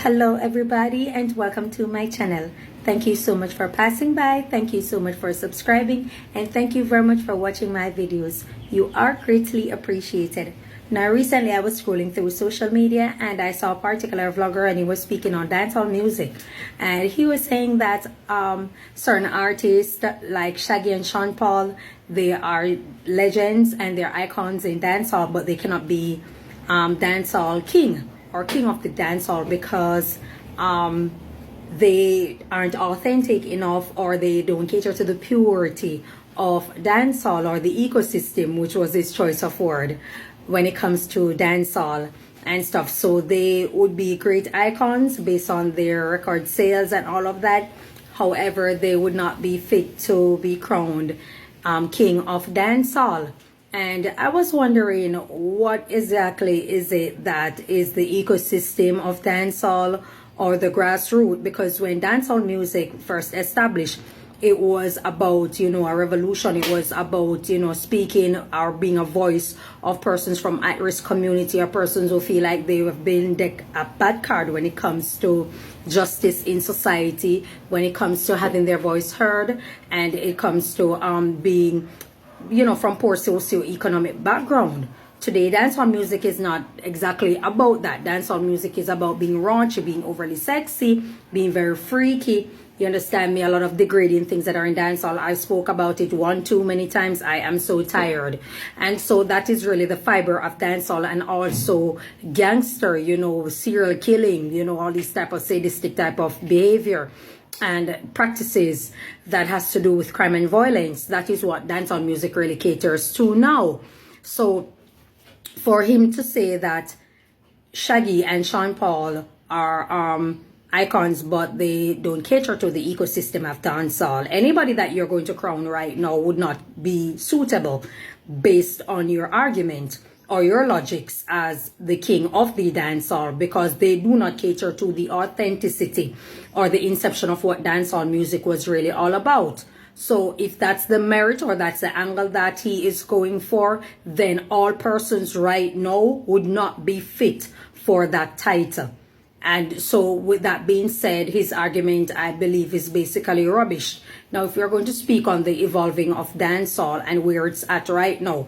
Hello everybody and welcome to my channel. Thank you so much for passing by, thank you so much for subscribing, and thank you very much for watching my videos. You are greatly appreciated. Now recently I was scrolling through social media and I saw a particular vlogger and he was speaking on dancehall music, and he was saying that certain artists like Shaggy and Seanpaul, they are legends and they're icons in dancehall, but they cannot be dancehall king or king of the dancehall because they aren't authentic enough, or they don't cater to the purity of dancehall or the ecosystem, which was his choice of word when it comes to dancehall and stuff. So they would be great icons based on their record sales and all of that. However, they would not be fit to be crowned king of dancehall. And I was wondering, what exactly is it that is the ecosystem of dancehall or the grassroots? Because when dancehall music first established, it was about, a revolution. It was about, speaking or being a voice of persons from at-risk community, or persons who feel like they have been dealt a bad card when it comes to justice in society, when it comes to having their voice heard, and it comes to being from poor socio-economic background. Today, dancehall music is not exactly about that. Dancehall music is about being raunchy, being overly sexy, being very freaky. You understand me? A lot of degrading things that are in dancehall. I spoke about it too many times. I am so tired. And so that is really the fiber of dancehall, and also gangster, serial killing, all these type of sadistic type of behavior and practices that has to do with crime and violence. That is what dancehall music really caters to now. So for him to say that Shaggy and Seanpaul are icons, but they don't cater to the ecosystem of dancehall, anybody that you're going to crown right now would not be suitable based on your argument or your logics as the king of the dancehall, because they do not cater to the authenticity or the inception of what dancehall music was really all about. So if that's the merit or that's the angle that he is going for, then all persons right now would not be fit for that title. And so with that being said, his argument, I believe, is basically rubbish. Now, if you're going to speak on the evolving of dancehall and where it's at right now,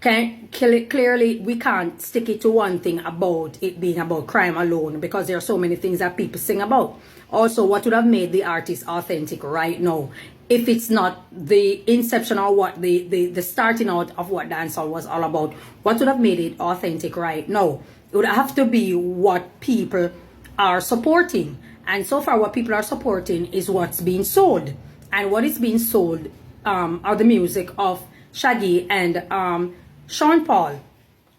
clearly we can't stick it to one thing about it being about crime alone, because there are so many things that people sing about. Also, what would have made the artist authentic right now, if it's not the inception or what the starting out of what dancehall was all about? What would have made it authentic right now? It would have to be what people are supporting, and so far what people are supporting is what's being sold, and what is being sold are the music of Shaggy and Seanpaul.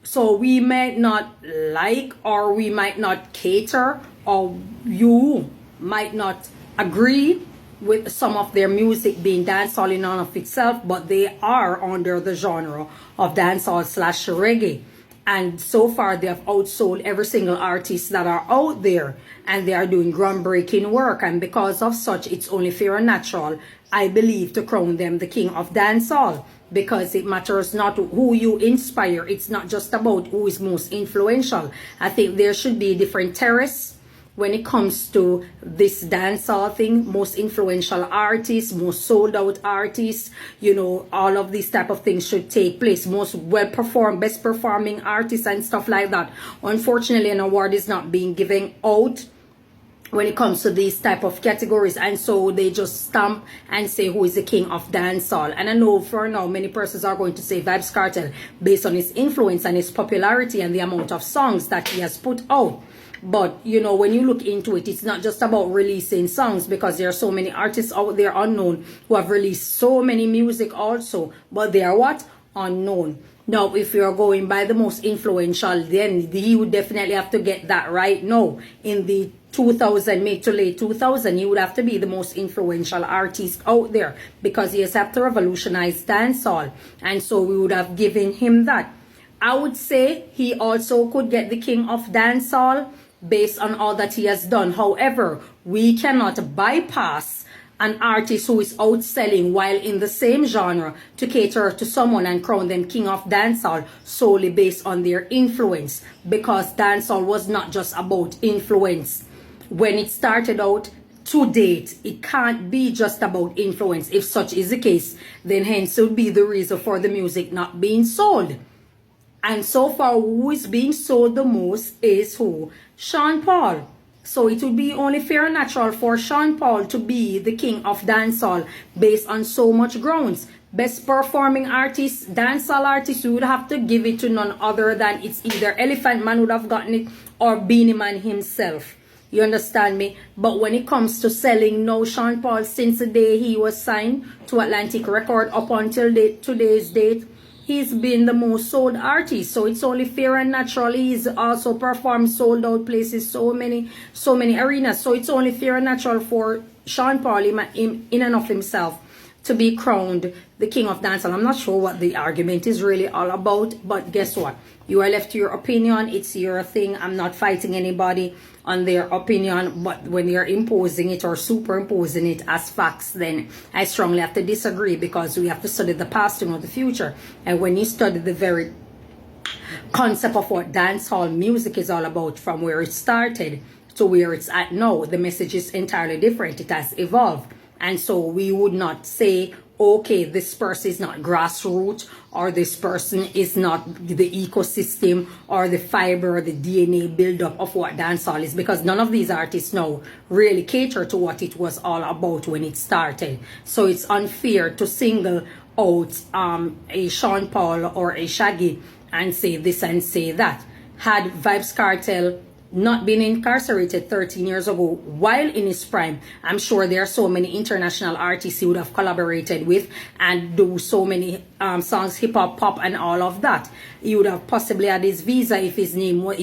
So we might not like, or we might not cater, or you might not agree with some of their music being dancehall in and of itself, but they are under the genre of dancehall / reggae. And so far they have outsold every single artist that are out there, and they are doing groundbreaking work. And because of such, it's only fair and natural, I believe, to crown them the king of dancehall, because it matters not who you inspire. It's not just about who is most influential. I think there should be different terrace when it comes to this dancehall thing. Most influential artists, most sold out artists, all of these type of things should take place. Most well-performed, best performing artists and stuff like that. Unfortunately, an award is not being given out when it comes to these type of categories, and so they just stamp and say who is the king of dancehall. And I know for now many persons are going to say Vybz Kartel, based on his influence and his popularity and the amount of songs that he has put out. But when you look into it, it's not just about releasing songs, because there are so many artists out there unknown who have released so many music also, but they are what? Unknown. Now, if you're going by the most influential, then he would definitely have to get that right now. In the 2000, mid to late 2000, he would have to be the most influential artist out there, because he has had to revolutionize dancehall. And so we would have given him that. I would say he also could get the king of dancehall based on all that he has done. However, we cannot bypass an artist who is outselling while in the same genre to cater to someone and crown them king of dancehall solely based on their influence, because dancehall was not just about influence. when it started out to date, it can't be just about influence. If such is the case, then hence would be the reason for the music not being sold. And so far, who is being sold the most is who? Seanpaul. So it would be only fair and natural for Seanpaul to be the king of dancehall based on so much grounds. Best performing artist, dancehall artist, we would have to give it to none other than it's either Elephant Man would have gotten it or Beanie Man himself. You understand me? But when it comes to selling, no, Seanpaul, since the day he was signed to Atlantic Record up until today's date, he's been the most sold artist. So it's only fair and natural. He's also performed sold out places, so many arenas. So it's only fair and natural for Seanpaul in and of himself to be crowned the king of dancehall. I'm not sure what the argument is really all about, but guess what? You are left to your opinion. It's your thing. I'm not fighting anybody on their opinion, but when you're imposing it or superimposing it as facts, then I strongly have to disagree, because we have to study the past to know the future. And when you study the very concept of what dancehall music is all about, from where it started to where it's at now, the message is entirely different. It has evolved. And so we would not say, okay, this person is not grassroots, or this person is not the ecosystem or the fiber or the DNA buildup of what dancehall is, because none of these artists now really cater to what it was all about when it started. So it's unfair to single out a Seanpaul or a Shaggy and say this and say that. Had Vybz Kartel not been incarcerated 13 years ago while in his prime, I'm sure there are so many international artists he would have collaborated with and do so many songs, hip hop, pop, and all of that. He would have possibly had his visa if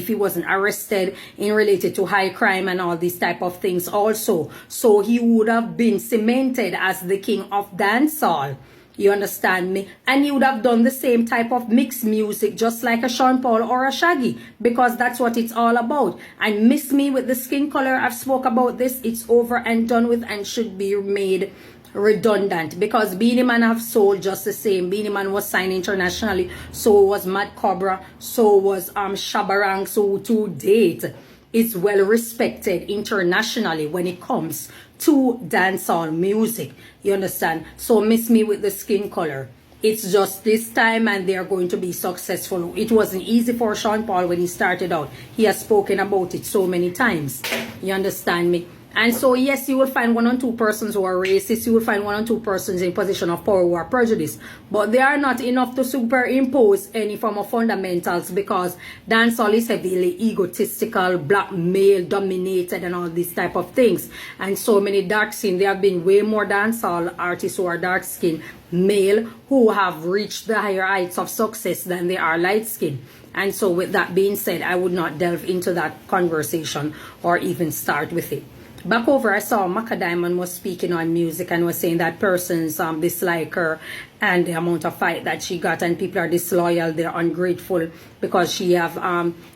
he wasn't arrested in related to high crime and all these type of things also. So he would have been cemented as the king of dancehall. You understand me? And he would have done the same type of mixed music, just like a Seanpaul or a Shaggy, because that's what it's all about. And miss me with the skin color. I've spoke about this. It's over and done with and should be made redundant, because Beanie Man have sold just the same. Beanie Man was signed internationally. So was Mad Cobra. So was Shabarang. So to date, it's well respected internationally when it comes to dancehall music. You understand? So miss me with the skin color. It's just this time and they are going to be successful. It wasn't easy for Seanpaul when he started out. He has spoken about it so many times. You understand me? And so, yes, you will find one or two persons who are racist. You will find one or two persons in position of power who are prejudiced. But they are not enough to superimpose any form of fundamentals, because dancehall is heavily egotistical, black male dominated and all these type of things. And so many dark skin. There have been way more dancehall artists who are dark skin male who have reached the higher heights of success than they are light skin. And so with that being said, I would not delve into that conversation or even start with it. Back over, I saw Macka Diamond was speaking on music and was saying that persons dislike her and the amount of fight that she got, and people are disloyal, they're ungrateful, because she have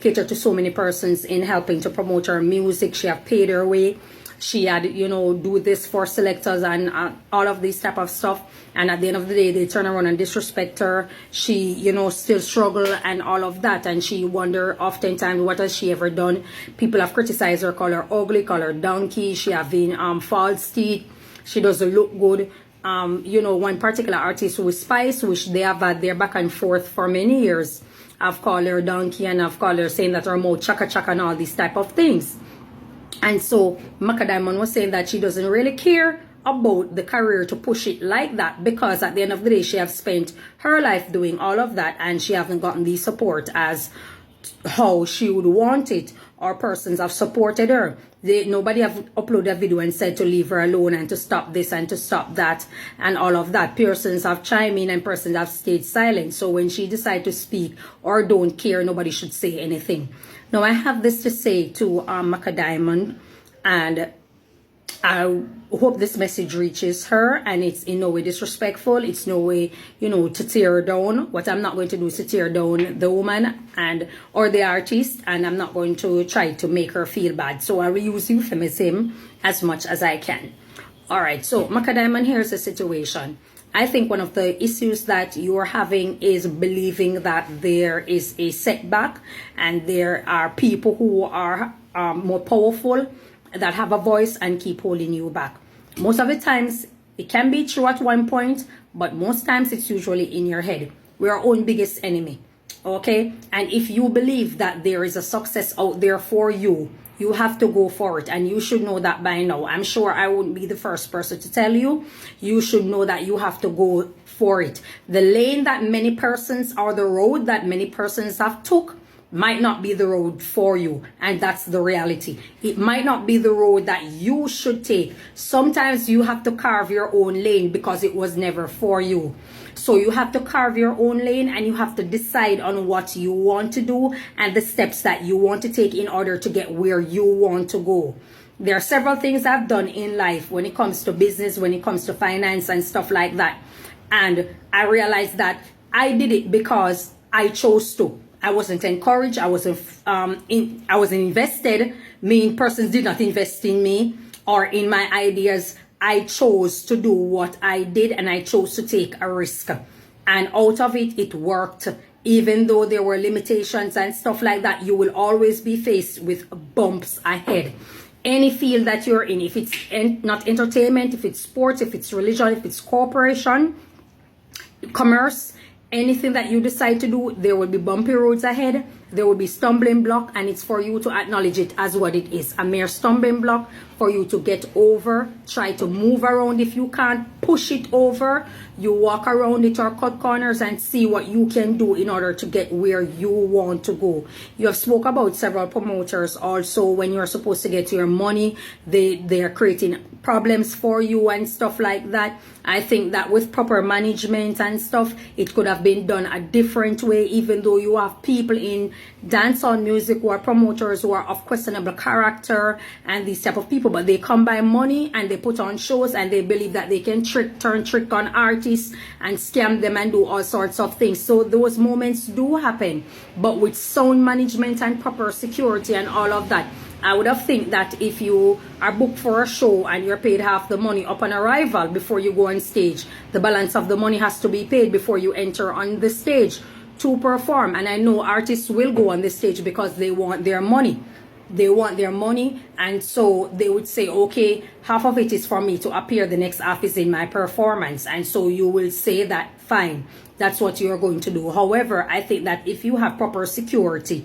catered to so many persons in helping to promote her music. She have paid her way. She had, do this for selectors and all of this type of stuff. And at the end of the day, they turn around and disrespect her. She, still struggle and all of that. And she wonder oftentimes, what has she ever done? People have criticized her, call her ugly, call her donkey. She have been false teeth. She doesn't look good. One particular artist who is Spice, which they have had their back and forth for many years, I've called her donkey, and I've called her saying that her mouth chaka chaka and all these type of things. And so Macka Diamond was saying that she doesn't really care about the career to push it like that, because at the end of the day, she has spent her life doing all of that and she hasn't gotten the support as how she would want it, or persons have supported her. Nobody have uploaded a video and said to leave her alone and to stop this and to stop that and all of that. Persons have chimed in and persons have stayed silent. So when she decides to speak or don't care, nobody should say anything. Now, I have this to say to Macka Diamond, and I hope this message reaches her, and it's in no way disrespectful. It's no way, to tear her down. What I'm not going to do is to tear down the woman or the artist, and I'm not going to try to make her feel bad. So I will use euphemism as much as I can. All right, so Macka Diamond, here's the situation. I think one of the issues that you're having is believing that there is a setback and there are people who are more powerful that have a voice and keep holding you back. Most of the times, it can be true at one point, but most times it's usually in your head. We're our own biggest enemy. Okay? And if you believe that there is a success out there for you, you have to go for it, and you should know that by now. I'm sure I wouldn't be the first person to tell you. You should know that you have to go for it. The lane that many persons, or the road that many persons have took, might not be the road for you, and that's the reality. It might not be the road that you should take. Sometimes you have to carve your own lane because it was never for you. So you have to carve your own lane, and you have to decide on what you want to do and the steps that you want to take in order to get where you want to go. There are several things I've done in life when it comes to business, when it comes to finance and stuff like that. And I realized that I did it because I chose to. I wasn't encouraged. I wasn't invested. Meaning persons did not invest in me or in my ideas. I chose to do what I did, and I chose to take a risk. And out of it, it worked. Even though there were limitations and stuff like that, you will always be faced with bumps ahead. Any field that you're in, if it's not entertainment, if it's sports, if it's religion, if it's corporation, commerce, anything that you decide to do, there will be bumpy roads ahead. There will be stumbling block, and it's for you to acknowledge it as what it is, a mere stumbling block for you to get over. Try to move around. If you can't push it over, you walk around it or cut corners and see what you can do in order to get where you want to go. You have spoke about several promoters also. When you're supposed to get your money, they're creating problems for you and stuff like that. I think that with proper management and stuff, it could have been done a different way, even though you have people in dancehall music who are promoters who are of questionable character and these type of people, but they come by money and they put on shows and they believe that they can turn trick on artists and scam them and do all sorts of things. So those moments do happen, but with sound management and proper security and all of that, I would have think that if you are booked for a show and you're paid half the money upon arrival before you go on stage, the balance of the money has to be paid before you enter on the stage to perform. And I know artists will go on the stage because they want their money. They want their money, and so they would say, okay, half of it is for me to appear, the next half is in my performance. And so you will say that, fine, that's what you're going to do. However, I think that if you have proper security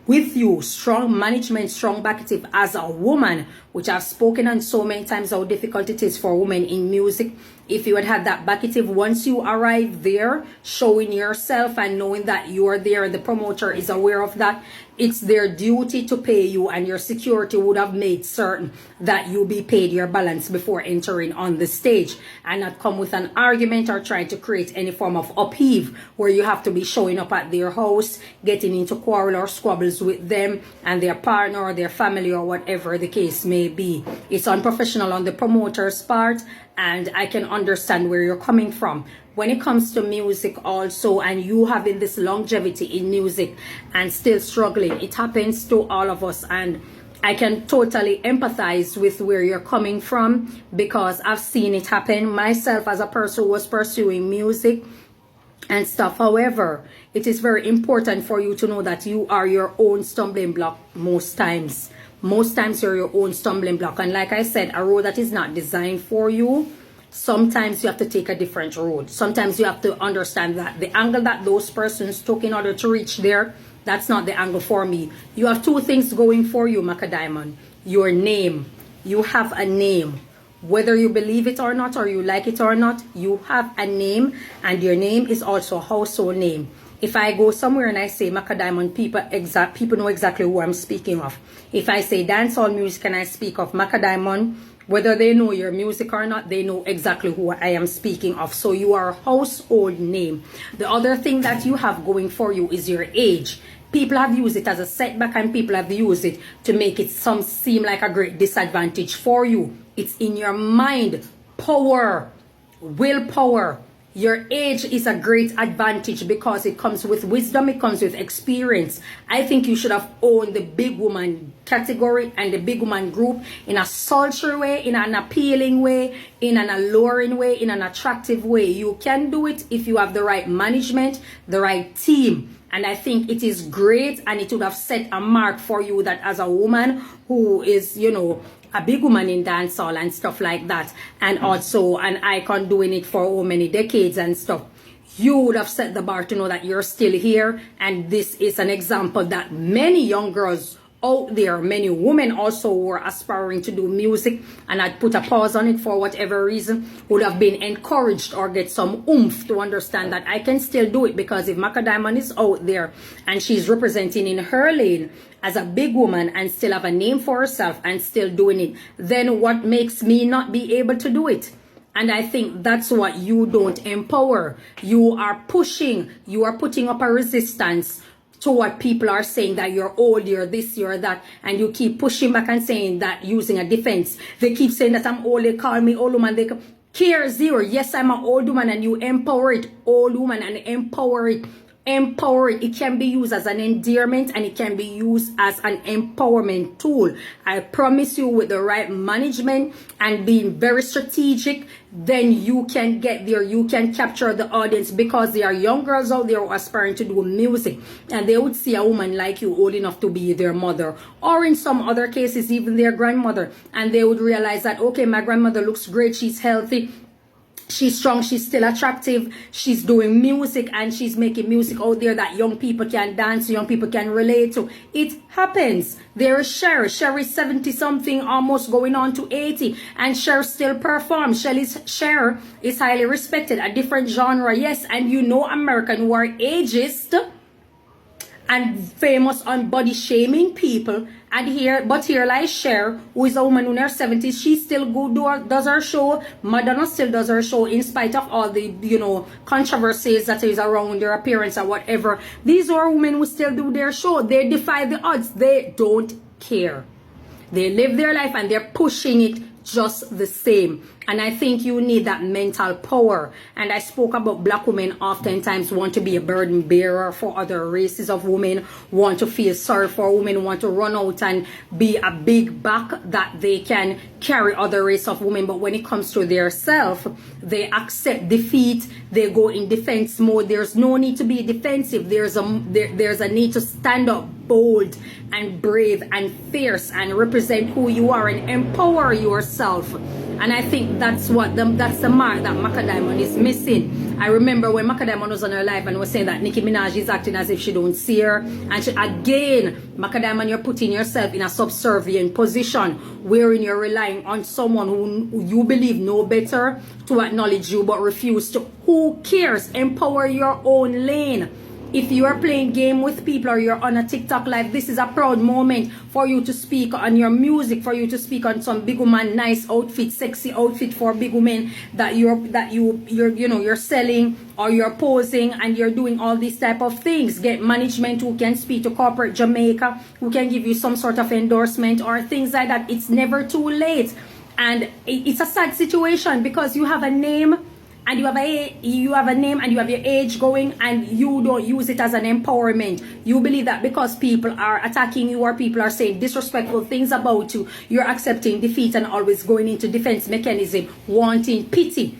with you, strong management, strong backing as a woman, which I've spoken on so many times how difficult it is for women in music, if you had that backing once you arrive there, showing yourself and knowing that you are there and the promoter is aware of that, it's their duty to pay you, and your security would have made certain that you be paid your balance before entering on the stage, and not come with an argument or trying to create any form of upheave where you have to be showing up at their house, getting into quarrel or squabbles with them and their partner or their family or whatever the case may be. It's unprofessional on the promoter's part, and I can understand where you're coming from. When it comes to music also, and you having this longevity in music and still struggling, it happens to all of us, and I can totally empathize with where you're coming from because I've seen it happen myself as a person who was pursuing music and stuff. However, it is very important for you to know that you are your own stumbling block most times. Most times you're your own stumbling block, and like I said, a road that is not designed for you, sometimes you have to take a different road. Sometimes you have to understand that the angle that those persons took in order to reach there, that's not the angle for me. You have two things going for you, Macka Diamond. Your name. You have a name. Whether you believe it or not, or you like it or not, you have a name, and your name is also a household name. If I go somewhere and I say Macka Diamond, people know exactly who I'm speaking of. If I say dancehall music and I speak of Macka Diamond, whether they know your music or not, they know exactly who I am speaking of. So you are a household name. The other thing that you have going for you is your age. People have used it as a setback, and people have used it to make it seem like a great disadvantage for you. It's in your mind. Power, willpower. Your age is a great advantage because it comes with wisdom, it comes with experience. I think you should have owned the big woman category and the big woman group in a sultry way, in an appealing way, in an alluring way, in an attractive way. You can do it if you have the right management, the right team. And I think it is great, and it would have set a mark for you that as a woman who is, a big woman in dancehall and stuff like that, and also an icon doing it for how many decades and stuff, you would have set the bar to know that you're still here. And this is an example that many young girls out there, many women also who are aspiring to do music and had put a pause on it for whatever reason, would have been encouraged or get some oomph to understand that I can still do it. Because if Macka Diamond is out there and she's representing in her lane as a big woman and still have a name for herself and still doing it, then what makes me not be able to do it? And I think that's what you don't empower. You are pushing, you are putting up a resistance to what people are saying, that you're old, you're this, you're that, and you keep pushing back and saying that, using a defense. They keep saying that I'm old, they call me old woman, they care zero. Yes, I'm an old woman, and you empower it, old woman, and empower it. Empower it. It can be used as an endearment, and it can be used as an empowerment tool. I promise you, with the right management and being very strategic, then you can get there. You can capture the audience, because there are young girls out there who are aspiring to do music, and they would see a woman like you old enough to be their mother, or in some other cases even their grandmother, and they would realize that, okay, my grandmother looks great, she's healthy, she's strong, she's still attractive, she's doing music, and she's making music out there that young people can dance to, young people can relate to. It happens. There is Cher. Cher is 70 something, almost going on to 80, and Cher still performs. Cher is highly respected. A different genre, yes, and you know American who are ageist and famous on body shaming people, and here lies Cher, who is a woman in her 70s. She still does her show. Madonna still does her show, in spite of all the controversies that is around their appearance or whatever. These are women who still do their show. They defy the odds. They don't care. They live their life and they're pushing it just the same. And I think you need that mental power. And I spoke about black women oftentimes want to be a burden bearer for other races of women, want to feel sorry for women, want to run out and be a big back that they can carry other race of women. But when it comes to their self, they accept defeat. They go in defense mode. There's no need to be defensive. There's a need to stand up bold and brave and fierce and represent who you are and empower yourself. And I think that's the mark that Macka Diamond is missing. I remember when Macka Diamond was on her live and was saying that Nicki Minaj is acting as if she don't see her. And again, Macka Diamond, you're putting yourself in a subservient position wherein you're relying on someone who you believe know better to acknowledge you but refuse to. Who cares? Empower your own lane. If you are playing game with people or you're on a TikTok live, this is a proud moment for you to speak on your music, for you to speak on some big woman, nice outfit, sexy outfit for big women that you're selling or you're posing, and you're doing all these type of things. Get management who can speak to corporate Jamaica, who can give you some sort of endorsement or things like that. It's never too late. And it's a sad situation because you have a name, and you have a name and you have your age going, and you don't use it as an empowerment. You believe that because people are attacking you or people are saying disrespectful things about you, you're accepting defeat and always going into defense mechanism, wanting pity.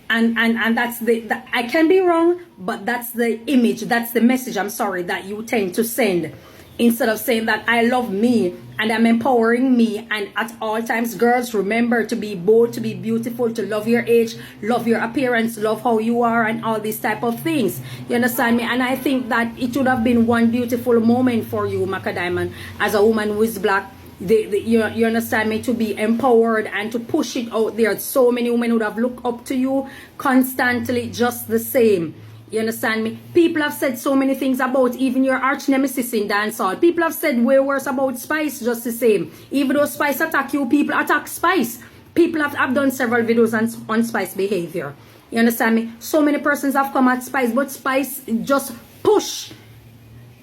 And that's I can be wrong, but that's the image, that's the message, I'm sorry, that you tend to send. Instead of saying that I love me and I'm empowering me, and at all times, girls, remember to be bold, to be beautiful, to love your age, love your appearance, love how you are, and all these type of things. You understand me? And I think that it would have been one beautiful moment for you, Macka Diamond, as a woman who is black. You understand me, to be empowered and to push it out there. So many women would have looked up to you constantly, just the same. You understand me? People have said so many things about even your arch nemesis in dancehall. People have said way worse about Spice, just the same. Even though Spice attack you, people attack Spice. People have done several videos on Spice behavior. You understand me? So many persons have come at Spice, but Spice just push.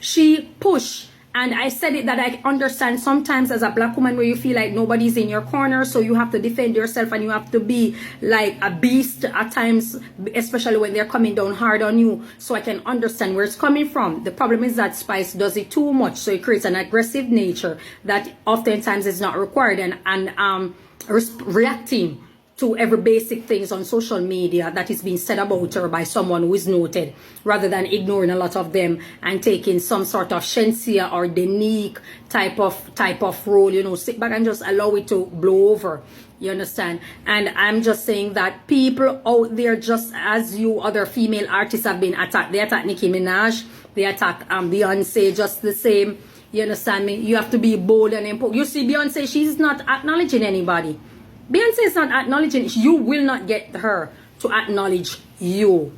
She push. And I said it that I understand sometimes as a black woman where you feel like nobody's in your corner, so you have to defend yourself and you have to be like a beast at times, especially when they're coming down hard on you. So I can understand where it's coming from. The problem is that Spice does it too much, so it creates an aggressive nature that oftentimes is not required, and reacting to every basic things on social media that is being said about her by someone who is noted, rather than ignoring a lot of them and taking some sort of Shensia or Denique type of role, you know, sit back and just allow it to blow over. You understand? And I'm just saying that people out there, just as you other female artists have been attacked, they attack Nicki Minaj, they attack Beyonce just the same. You understand me? You have to be bold and important. You see, Beyonce, she's not acknowledging anybody. Beyonce is not acknowledging. You will not get her to acknowledge you.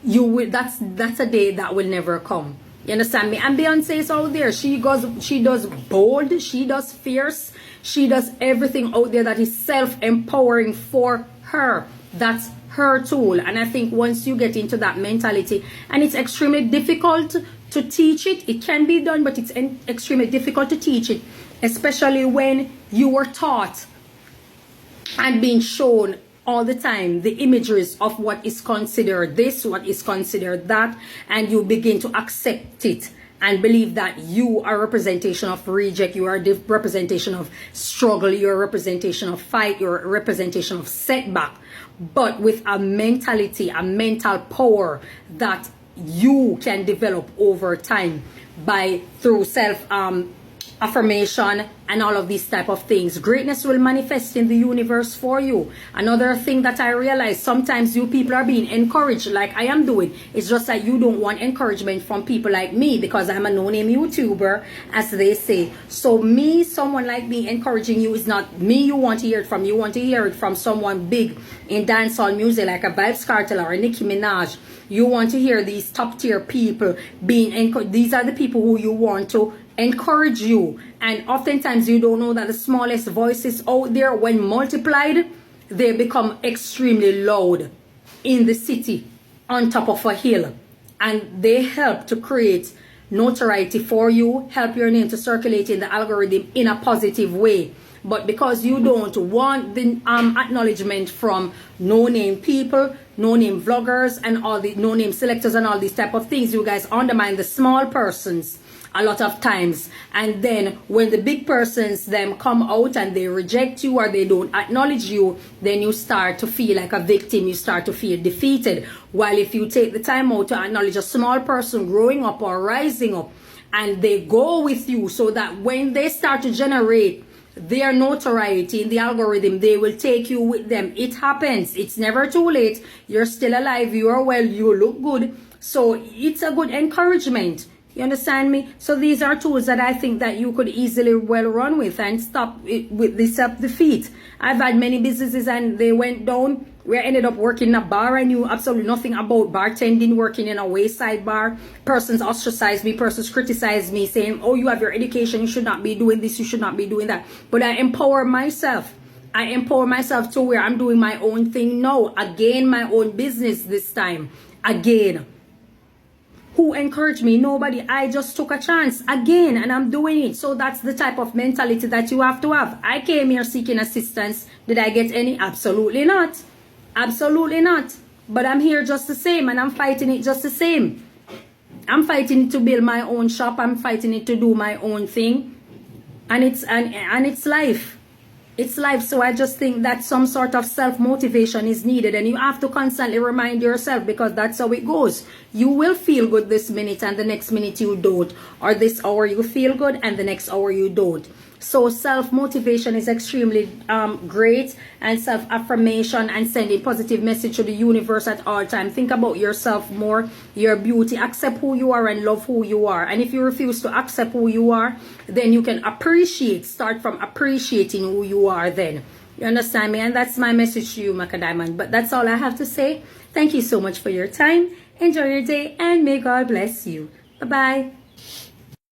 You will. That's a day that will never come. You understand me? And Beyonce is out there. She does bold. She does fierce. She does everything out there that is self-empowering for her. That's her tool. And I think once you get into that mentality, and it's extremely difficult to teach it. It can be done, but it's extremely difficult to teach it, especially when you were taught and being shown all the time the images of what is considered this, what is considered that, and you begin to accept it and believe that you are a representation of reject, you are a representation of struggle, you're a representation of fight, you're a representation of setback, but with a mentality, a mental power that you can develop over time through self affirmation and all of these type of things. Greatness will manifest in the universe for you. Another thing that I realize, sometimes you people are being encouraged like I am doing. It's just that you don't want encouragement from people like me because I'm a no-name YouTuber, as they say. So me, someone like me encouraging you is not me you want to hear it from. You want to hear it from someone big in dancehall music like a Vybz Kartel or a Nicki Minaj. You want to hear these top tier people being encouraged. These are the people who you want to encourage you. And oftentimes you don't know that the smallest voices out there, when multiplied, they become extremely loud in the city on top of a hill, and they help to create notoriety for you, help your name to circulate in the algorithm in a positive way. But because you don't want the acknowledgement from no-name people, no-name vloggers, and all the no-name selectors and all these type of things, you guys undermine the small persons a lot of times. And then when the big persons them come out and they reject you or they don't acknowledge you, then you start to feel like a victim, you start to feel defeated. While if you take the time out to acknowledge a small person growing up or rising up, and they go with you, so that when they start to generate their notoriety in the algorithm, they will take you with them. It happens. It's never too late. You're still alive, you are well, you look good. So it's a good encouragement. You understand me? So these are tools that I think that you could easily well run with and stop it with the self-defeat. I've had many businesses and they went down. We ended up working in a bar. I knew absolutely nothing about bartending, working in a wayside bar. Persons ostracized me, persons criticized me, saying, oh, you have your education, you should not be doing this, you should not be doing that. But I empower myself. I empower myself to where I'm doing my own thing now. Again, my own business this time. Again. Who encouraged me? Nobody. I just took a chance again and I'm doing it. So that's the type of mentality that you have to have. I came here seeking assistance. Did I get any? Absolutely not. Absolutely not. But I'm here just the same and I'm fighting it just the same. I'm fighting it to build my own shop. I'm fighting it to do my own thing. And it's life. It's life. So I just think that some sort of self-motivation is needed, and you have to constantly remind yourself, because that's how it goes. You will feel good this minute and the next minute you don't, or this hour you feel good and the next hour you don't. So self-motivation is extremely great, and self-affirmation and sending positive message to the universe at all times. Think about yourself more, your beauty. Accept who you are and love who you are. And if you refuse to accept who you are, then you can start from appreciating who you are then. You understand me? And that's my message to you, Macka Diamond. But that's all I have to say. Thank you so much for your time. Enjoy your day and may God bless you. Bye-bye.